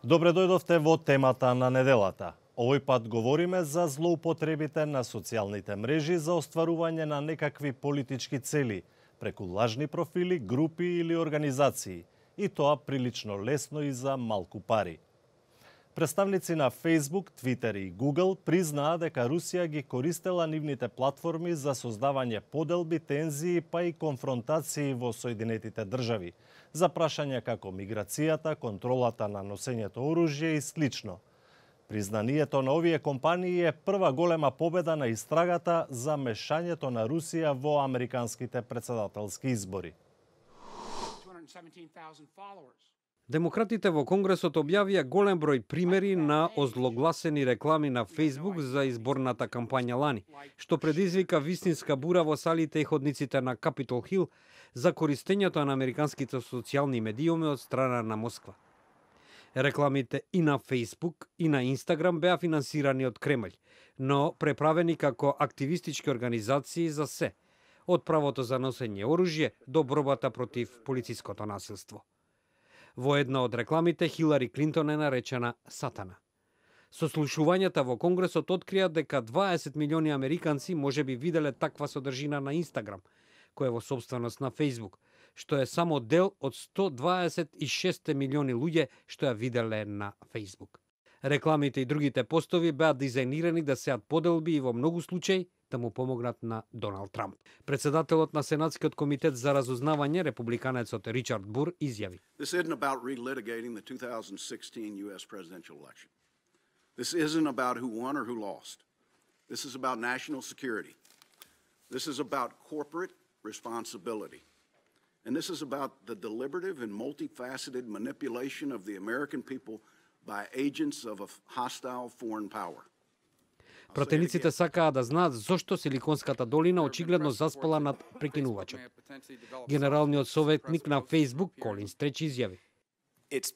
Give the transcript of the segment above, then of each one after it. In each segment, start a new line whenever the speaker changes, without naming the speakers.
Добре дојдовте во темата на неделата. Овој пат говориме за злоупотребите на социјалните мрежи за остварување на некакви политички цели, преку лажни профили, групи или организации, и тоа прилично лесно и за малку пари. Представници на Facebook, Twitter и Google признаа дека Русија ги користела нивните платформи за создавање поделби, тензии, па и конфронтации во Соединетите држави, за прашања како миграцијата, контролата на носењето оружје и слично. Признанието на овие компании е прва голема победа на истрагата за мешањето на Русија во американските претседателски избори.
Демократите во Конгресот објавија голем број примери на озлогласени реклами на Facebook за изборната кампања лани, што предизвика вистинска бура во салите и ходниците на Капитол Хил за користењето на американските социјални медиуми од страна на Москва. Рекламите и на Facebook и на Instagram беа финансирани од Кремљ, но преправени како активистички организации за се, од правото за носење оружје до борбата против полициското насилство. Во една од рекламите Хилари Клинтон е наречена Сатана. Сослушувањата во Конгресот открија дека 20 милиони американци можеби виделе таква содржина на Инстаграм, која е во собственост на Facebook, што е само дел од 126 милиони луѓе што ја виделе на Facebook. Рекламите и другите постови беа дизајнирани да сеат поделби и во многу случаи да му помогнат на Доналд Трамп. Председателот на Сенатскиот комитет за разузнавање, републиканецот Ричард Бур, изјави:
This isn't about relitigating the 2016 US presidential election. This isn't about who won or who lost. This is about national security. This is about corporate responsibility. And this is about the deliberative and multifaceted manipulation of the American people by agents of a hostile foreign power.
Пратениците сакаа да знаат зошто Силиконската долина очигледно заспала над прекинувачот. Генералниот советник на Facebook, Колин Стреч, изјави:
It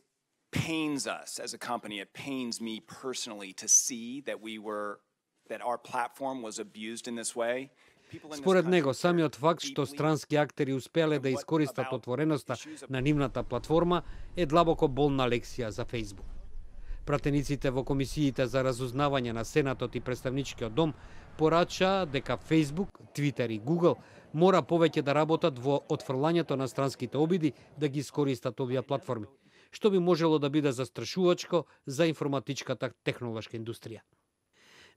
pains us as a company, it pains me personally to see that our platform was abused in this way.
Според него, самиот факт што странски актери успеале да искористат отвореноста на нивната платформа е длабоко болна лекција за Facebook. Пратениците во комисиите за разузнавање на Сенатот и Представничкиот дом порачаа дека Facebook, Twitter и Google мора повеќе да работат во отфрлањето на странските обиди да ги искористат овие платформи, што би можело да биде застрашувачко за информатичката технолошка индустрија.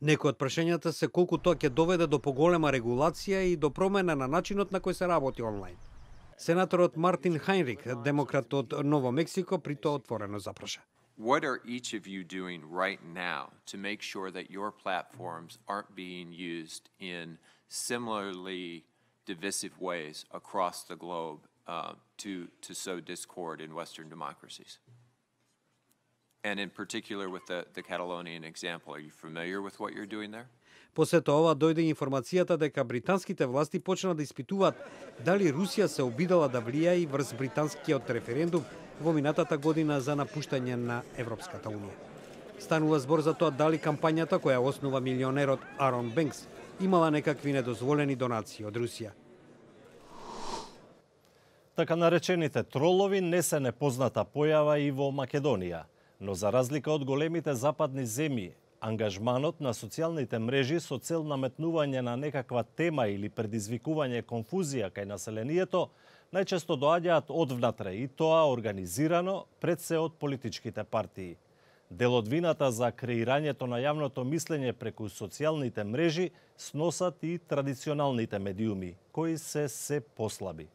Некои од прашањата се колку тоа ќе доведе до поголема регулација и до промена на начинот на кој се работи онлайн. Сенаторот Мартин Хајнрик, демократ од Ново Мексико, при тоа отворено запраша:
What are each of you doing right now to make sure that your platforms aren't being used in similarly divisive ways across the globe to sow discord in Western democracies? And in particular with the Catalonian example, are you familiar with what you're doing there?
После тоа дојде информацијата дека британските власти почна да испитуваат дали Русија се обидела да влијае врз британскиот референдум во минатата година за напуштање на Европската унија. Станува збор за тоа дали кампањата која основа милионерот Арон Бенкс имала некакви недозволени донации од Русија.
Така наречените тролови не се непозната појава и во Македонија, но за разлика од големите западни земји, ангажманот на социјалните мрежи со цел наметнување на некаква тема или предизвикување конфузија кај населението најчесто доаѓаат одвнатре и тоа организирано пред се од политичките партии. Дел од вината за креирањето на јавното мислење преку социјалните мрежи сносат и традиционалните медиуми, кои се послаби.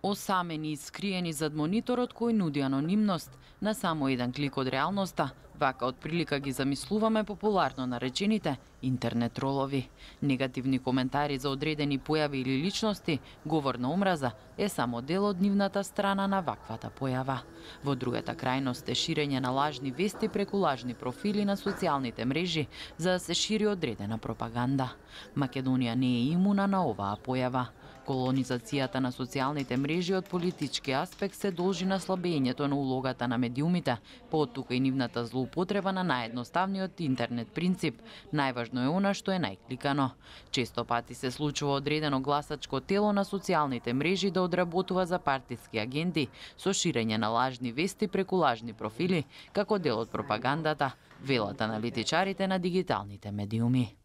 Осамени и скриени зад мониторот кој нуди анонимност на само еден клик од реалноста, вака од прилика ги замислуваме популарно наречените интернет тролови. Негативни коментари за одредени појави или личности, говор на омраза, е само дел од нивната страна на ваквата појава. Во другата крајност е ширење на лажни вести преку лажни профили на социјалните мрежи за да се шири одредена пропаганда. Македонија не е имуна на оваа појава. Колонизацијата на социјалните мрежи од политички аспект се должи на слабењето на улогата на медиумите, поттука и нивната злоупотреба на наједноставниот интернет принцип. Најважно е она што е најкликано. Често пати се случува одредено гласачко тело на социјалните мрежи да одработува за партиски агенти со ширење на лажни вести преку лажни профили, како дел од пропагандата, велат аналитичарите на дигиталните медиуми.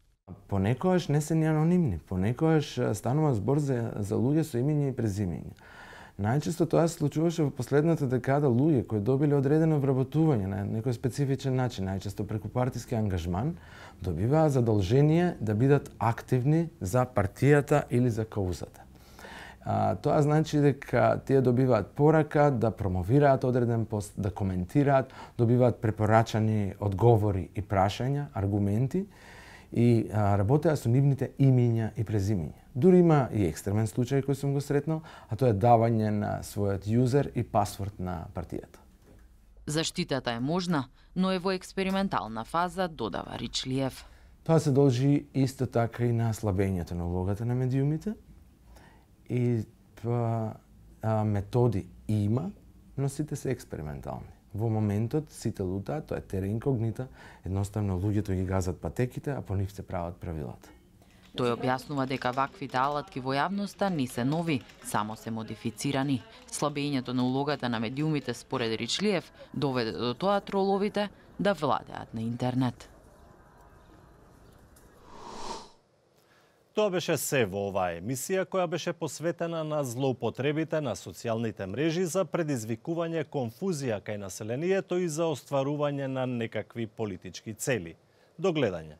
Понекогаш не се ни анонимни, понекогаш станува збор за луѓе со имиња и презимиња. Најчесто тоа се случуваше во последната декада луѓе кои добиле одредено вработување на некој специфичен начин, најчесто преку партиски ангажман, добиваа задолжение да бидат активни за партијата или за каузата. Тоа значи дека тие добиваат порака да промовираат одреден пост, да коментираат, добиваат препорачани одговори и прашања, аргументи, и работеа со нивните имиња и презимиња. Дури има и екстремен случај кој сум го сретнал, а тоа е давање на својот јузер и пасворд на партијата.
Заштитата е можна, но е во експериментална фаза, додава Ричлиев.
Тоа се должи исто така и на слабењето на улогата на медиумите и методи има, но сите се експериментални. Во моментот сите лутаат, тоа е тера инкогнита, едноставно луѓето ги газат патеките, а по нив се прават правилата.
Тој објаснува дека ваквите алатки во јавноста не се нови, само се модифицирани. Слабењето на улогата на медиумите според Ричлиев доведе до тоа троловите да владеат на интернет.
Тоа беше се во оваа емисија која беше посветена на злоупотребите на социјалните мрежи за предизвикување конфузија кај населението и за остварување на некакви политички цели. До гледање.